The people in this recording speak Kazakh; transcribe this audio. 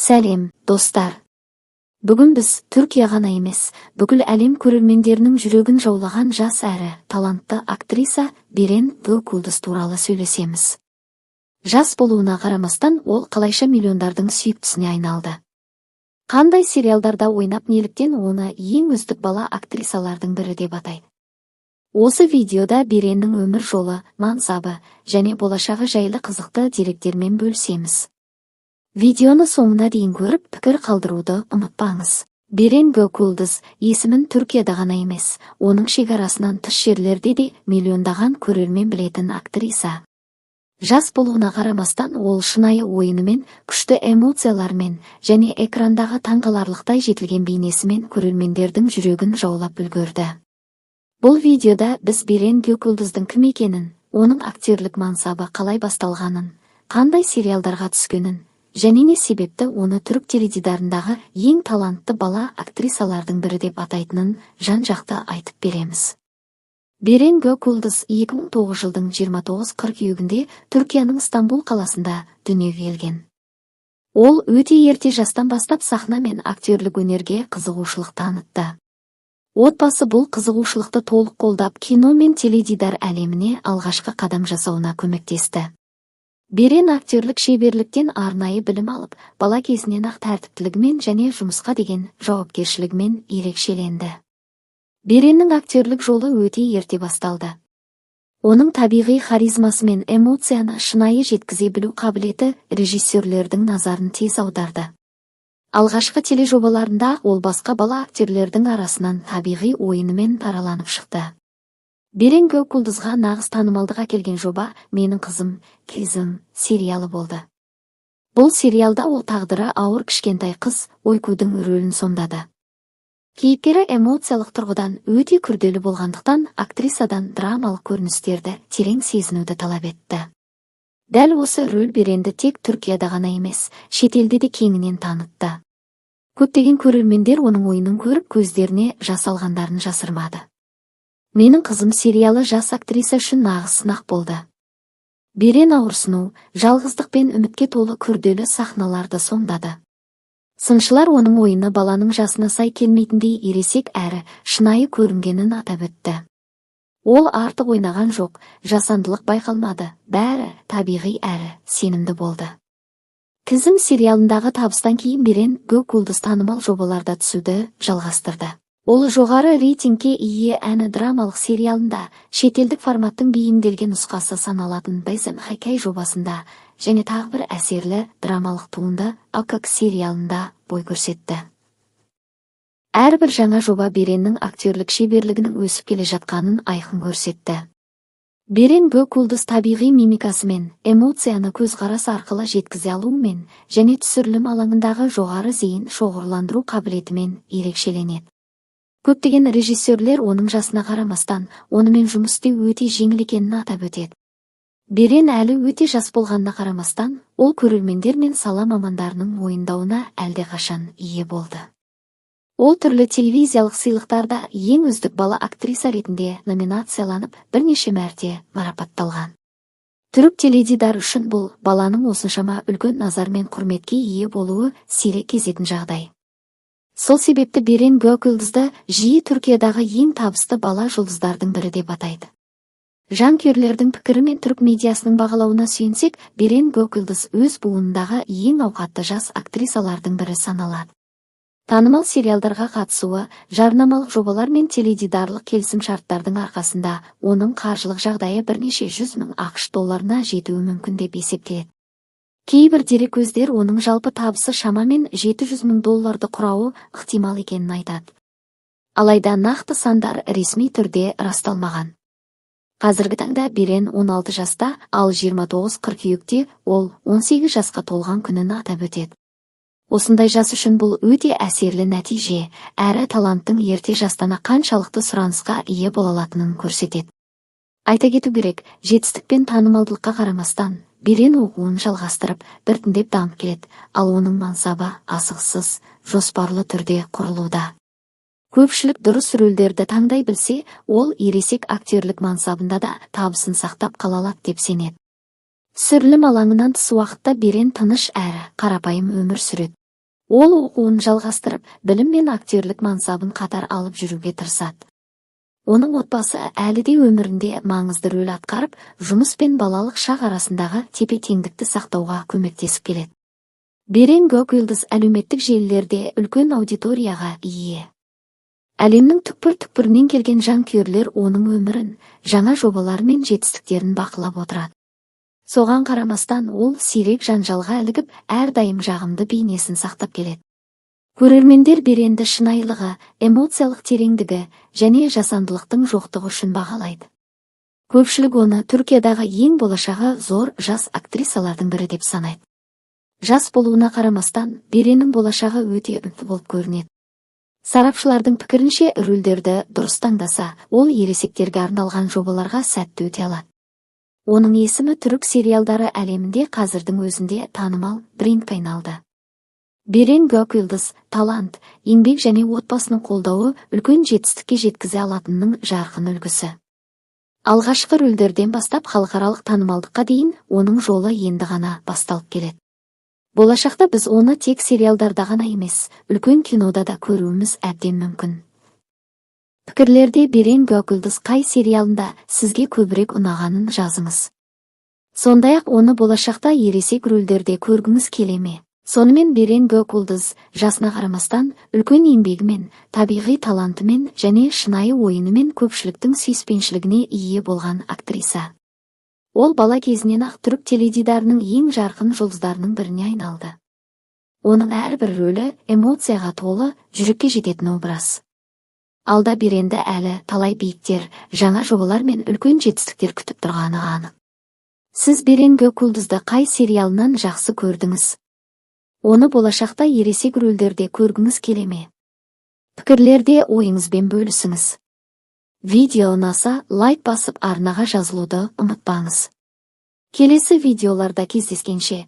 Сәлем, достар. Бүгін біз Түркия ғана емес, бүкіл әлем көрермендерінің жүрегін жаулаған жас әрі талантты актриса Берен Gökyıldız туралы сөйлесеміз. Жас болуына қарамастан, ол қалайша миллиондардың сүйіктісіне айналды. Қандай сериалдарда ойнап, неліктен оны ең үздік бала актрисалардың бірі деп атайды. Осы видеода Береннің өмір жолы, мансабы және болашағы жайлы қызықты деректермен бөлісеміз. Видеоны соңына дейін көріп, пікір қалдыруды ұмытпаңыз. Берен Gökyıldız есімін Түркияда ғана емес, оның шекарасынан тыс жерлерде де миллиондаған көрермен білетін актриса. Жас болуына қарамастан, ол шынайы ойынымен, күшті эмоциялармен және экрандағы таңғаларлықтай жетілген бейнесімен көрермендердің жүрегін жаулап үлгерді. Бұл видеода біз Берен Gökyıldız'дың кім екенін, оның актерлік мансабы қалай басталғанын, қандай сериалдарға түскенін, және не себепті оны түрік теледидарындағы ең талантты бала актрисалардың бірі деп атайтынын жан-жақты айтып береміз. Берен Gökyıldız 2009 жылдың 29 қыркүйегінде Түркияның Стамбул қаласында дүниеге келген. Ол өте ерте жастан бастап сахна мен актерлік өнерге қызығушылық танытты. Отбасы бұл қызығушылықты толық қолдап, кино мен теледидар әлеміне алғашқы қадам жасауына көмектесті. Берен актерлік шеберліктен арнайы білім алып, бала кезінен ақ тәртіптілігімен және жұмысқа деген жауапкершілігімен ерекшеленді. Береннің актерлік жолы өте ерте басталды. Оның табиғи харизмасы мен эмоцияны шынайы жеткізе білу қабілеті режиссерлердің назарын тез аударды. Алғашқы тележобаларында ол басқа бала актерлердің арасынан табиғи ойынымен параланып шықты. Берен Gökyıldızға нағыз танымалдық әкелген жоба «Менің қызым, Кезім» сериалы болды. Бұл сериалда ол тағдыры ауыр кішкентай қыз Ойкудың рөлін сомдады. Кейіпкері эмоциялық тұрғыдан өте күрделі болғандықтан, актрисадан драмалық көріністерді терең сезінуді талап етті. Дәл осы рөл Беренді тек Түркияда ғана емес, шетелде де кеңінен танытты. Көптеген көрермендер оның ойынын көріп, көздеріне жас алғандарын жасырмады. «Менің қызым» сериалы жас актриса үшін нағыз сынақ болды. Берен ауырсыну, жалғыздық пен үмітке толы күрделі сахналарды сомдады. Сыншылар оның ойыны баланың жасына сай келмейтіндей ересек әрі шынайы көрінгенін атап өтті. Ол артық ойнаған жоқ, жасандылық байқалмады, бәрі табиғи әрі сенімді болды. «Кезім» сериалындағы табыстан кейін Берен Gökyıldız танымал жобаларда түсуді жалғастырды. Ол жоғары рейтингке ие әні драмалық сериалында, шетелдік форматтың бейімделген нұсқасы саналатын «Байзам Хакай» жобасында және тағы бір әсерлі драмалық туынды «Акак» сериалында бой көрсетті. Әрбір жаңа жоба Береннің актерлік шеберлігінің өсіп келе жатқанын айқын көрсетті. Берен Gökyıldız табиғи мимикасымен, эмоцияны көзқарас арқылы жеткізе алуымен және түсірілім алаңындағы жоғары зейін шоғырландыру қабілетімен ерекшеленеді. Көптеген режиссерлер оның жасына қарамастан, онымен жұмыс істеу өте жеңіл екенін атап өтеді. Берен әлі өте жас болғанына қарамастан, ол көрермендер мен сала мамандарының мойындауына әлдеқашан ие болды. Ол түрлі телевизиялық сыйлықтарда ең үздік бала актриса ретінде номинацияланып, бірнеше мәрте марапатталған. Түрік теледидары үшін бұл баланың осыншама үлкен назар мен құрметке ие болуы сирек кезетін жағдай. Сол себепті Берен Gökyıldız'ды жиі Түркиядағы ең табысты бала жұлдыздардың бірі деп атайды. Жанкүйерлердің пікірі мен түрік медиасының бағалауына сүйенсек, Берен Gökyıldız өз буынындағы ең ауқатты жас актрисалардың бірі саналады. Танымал сериалдарға қатысуы, жарнамалық жобалар мен теледидарлық келісім-шарттардың арқасында оның қаржылық жағдайы бірнеше 100 мың ақш долларына жетуі мүмкін деп есептеледі. Кейбір дереккөздер оның жалпы табысы шамамен 700 мың долларды құрауы ықтимал екенін айтады. Алайда нақты сандар ресми түрде расталмаған. Қазіргі таңда Берен 16 жаста, ал 29 қыркүйекте ол 18 жасқа толған күнін атап өтеді. Осындай жас үшін бұл өте әсерлі нәтиже, әрі таланттың ерте жастан қаншалықты сұранысқа ие бола алатынын көрсетеді. Айта кету керек, жетістік пен танымалдылыққа қарамастан, Берен оқуын жалғастырып, біртіндеп дамып келеді, ал оның мансабы асығыссыз, жоспарлы түрде құрылуда. Көпшілік дұрыс рөлдерді таңдай білсе, ол ересек актерлік мансабында да табысын сақтап қала алады деп сенеді. Түсірілім алаңынан тыс уақытта Берен тыныш әрі қарапайым өмір сүреді. Ол оқуын жалғастырып, білім мен актерлік мансабын қатар алып жүруге тырысады. Оның отбасы әлі де өмірінде маңызды рөл атқарып, жұмыс пен балалық шақ арасындағы тепе-теңдікті сақтауға көмектесіп келеді. Берен Көкйұлдыз әлеуметтік желілерде үлкен аудиторияға ие. Әлемнің түкпір-түкпірінен келген жанкүйерлер оның өмірін, жаңа жобалары мен жетістіктерін бақылап отырады. Соған қарамастан ол сирек жанжалға ілігіп, әрдайым жағымды бейнесін сақтап келеді. Көрермендер Беренді шынайылығы, эмоциялық тереңдігі және жасандылықтың жоқтығы үшін бағалайды. Көпшілік оны Түркиядағы ең болашағы зор жас актрисалардың бірі деп санайды. Жас болуына қарамастан, Береннің болашағы өте үмітті болып көрінеді. Сарапшылардың пікірінше, рөлдерді дұрыс таңдаса, ол ересектерге арналған жобаларға сәтті өте алады. Оның есімі түрік сериалдары әлемінде қазірдің өзінде танымал брендке айналды. Берен Көкйұлдыз, талант, еңбек және отбасының қолдауы үлкен жетістікке жеткізе алатынның жарқын үлгісі. Алғашқы рөлдерден бастап халықаралық танымалдыққа дейін оның жолы енді ғана басталып келеді. Болашақта біз оны тек сериалдарда ғана емес, үлкен кинода да көруіміз әбден мүмкін. Пікірлерде Берен Көкйұлдыз қай сериалында сізге көбірек ұнағанын жазыңыз. Сондай-ақ оны болашақта ересек рөлдерде көргіңіз келе ме? Сонымен Берен Көкйұлдыз жасына қарамастан үлкен еңбегімен, табиғи талантымен және шынайы ойынымен көпшіліктің сүйіспеншілігіне ие болған актриса. Ол бала кезінен ақ түрік теледидарының ең жарқын жұлдыздарының біріне айналды. Оның әрбір рөлі эмоцияға толы, жүрекке жететін образ. Алда Беренді әлі талай биіктер, жаңа жобалар мен үлкен жетістіктер күтіп тұрғаны анық. Сіз Берен Көкйұлдызды қай сериалынан жақсы көрдіңіз? Оны болашақта ересек рөлдерде көргіңіз келе ме? Пікірлерде ойыңызбен бөлісіңіз. Видео ұнаса, лайк басып арнаға жазылуды ұмытпаңыз. Келесі видеоларда кездескенше